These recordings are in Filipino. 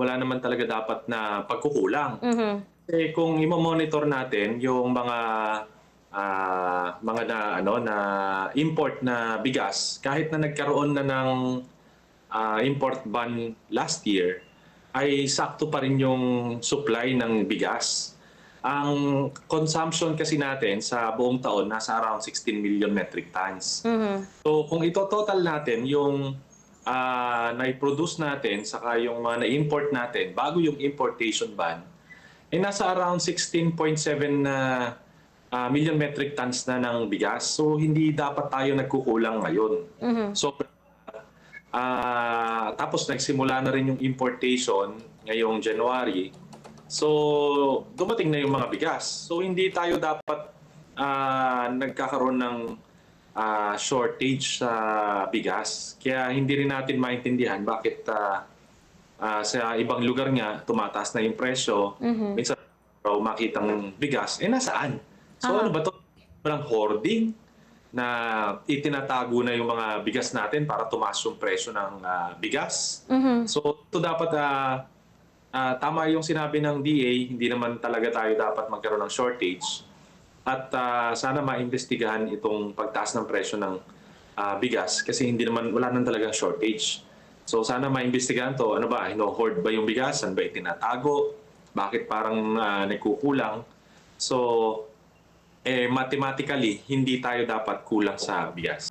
wala naman talaga dapat na pagkukulang. Mhm. Eh, kung imo-monitor natin yung mga na import na bigas, kahit na nagkaroon na ng import ban last year, ay sakto pa rin yung supply ng bigas. Ang consumption kasi natin sa buong taon nasa around 16 million metric tons. Mhm. So kung ito-total natin yung nai-produce natin saka yung mga na-import natin bago yung importation ban, eh nasa around 16.7 na million metric tons na ng bigas. So hindi dapat tayo nagkukulang ngayon. Mhm. So tapos nagsimula na rin yung importation ngayong January. So dumating na yung mga bigas. So hindi tayo dapat nagkakaroon ng shortage sa bigas. Kaya hindi rin natin maintindihan bakit sa ibang lugar nga tumataas na yung presyo. Mhm. Minsan raw makitang bigas, eh nasaan? So ano Oo. ba 'to? Parang hoarding na itinatago na yung mga bigas natin para tumaas yung presyo ng bigas. Mhm. So ito dapat tama yung sinabi ng DA, hindi naman talaga tayo dapat magkaroon ng shortage. At sana maimbestigahan itong pagtaas ng presyo ng bigas kasi hindi naman wala nang talagang shortage. So sana maimbestigahan 'to, ano ba, hino-hoard ba yung bigas, saan ba itinatago, bakit parang nagkukulang. So mathematically hindi tayo dapat kulang sa bigas.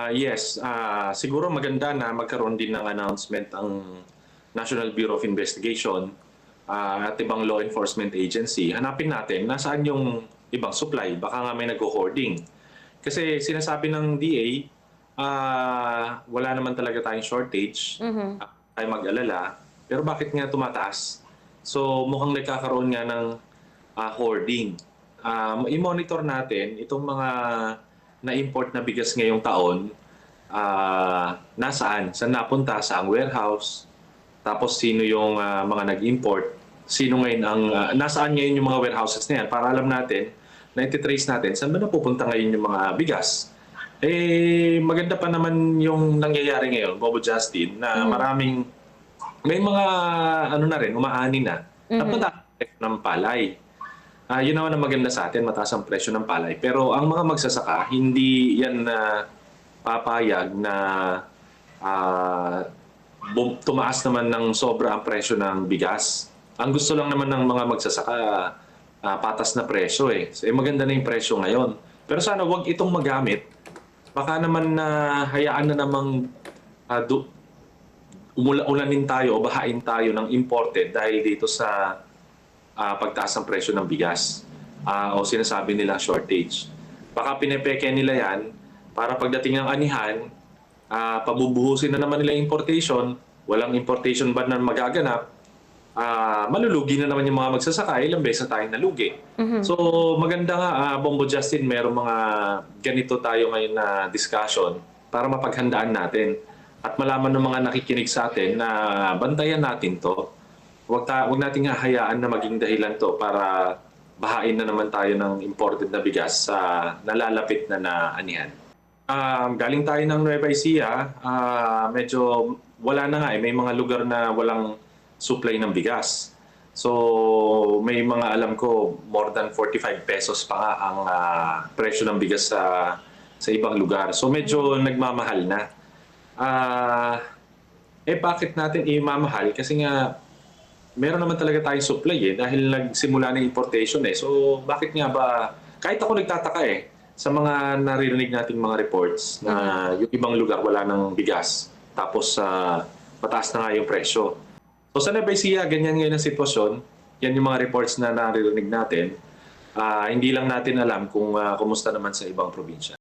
Yes, siguro maganda na magkaroon din ng announcement ang National Bureau of Investigation at ibang law enforcement agency. Hanapin natin nasaan yung ibang supply, baka nga may nagho-hoarding. Kasi sinasabi ng DA, wala naman talaga tayong shortage, Mhm. tayo mag-alala, pero bakit nga tumataas? So mukhang nagkakaroon nga ng hoarding. I-monitor natin itong mga na-import na bigas ngayong taon, nasaan? Saan napunta? Saang warehouse? Tapos sino yung mga nag-import? Sino ngayon ang nasaan ngayon yung mga warehouses na yan para alam natin na iti-trace natin saan ba napupunta ngayon yung mga bigas. Eh maganda pa naman yung nangyayari ngayon, Bobo Justin, na Mhm. maraming may mga ano na rin, umaani na at Mhm. mataas ang presyo ng palay. Yun naman ang maganda sa atin, mataas ang presyo ng palay. Pero ang mga magsasaka, hindi yan na papayag na ah, tumaas naman ng sobra ang presyo ng bigas. Ang gusto lang naman ng mga magsasaka, patas na presyo eh. So, maganda na yung presyo ngayon. Pero sana wag itong magamit. Baka naman na hayaan na namang ah, du- ulanin tayo o bahain tayo ng imported dahil dito sa pagtaas ng presyo ng bigas o sinasabi nila shortage. Baka pinepeke nila yan para pagdating ng anihan, pabubuhusin na naman nila importation, walang importation ban na magaganap, malulugi na naman yung mga magsasaka, ilang beses na tayong nalugi. Mhm. So maganda nga, Bombo Justin, merong mga ganito tayo ngayon na discussion para mapaghandaan natin at malaman ng mga nakikinig sa atin na bantayan natin to. Wag nating hahayaan na maging dahilan to para bahain na naman tayo ng imported na bigas sa nalalapit na anihan. Galing tayo ng Nueva Ecija, medyo wala na nga eh. May mga lugar na walang supply ng bigas. So may mga alam ko more than 45 pesos pa nga ang presyo ng bigas sa ibang lugar. So medyo nagmamahal na. Ah, bakit natin imamahal? Kasi nga meron naman talaga tayong supply eh dahil nagsimula ng importation eh. So bakit nga ba kahit ako nagtataka eh sa mga naririnig nating mga reports Mhm. na yung ibang lugar wala ng bigas tapos mataas na nga yung presyo. So sa Nueva Ecija, ganyan ngayon ang sitwasyon. Yan yung mga reports na naririnig natin. Hindi lang natin alam kung kumusta naman sa ibang probinsya.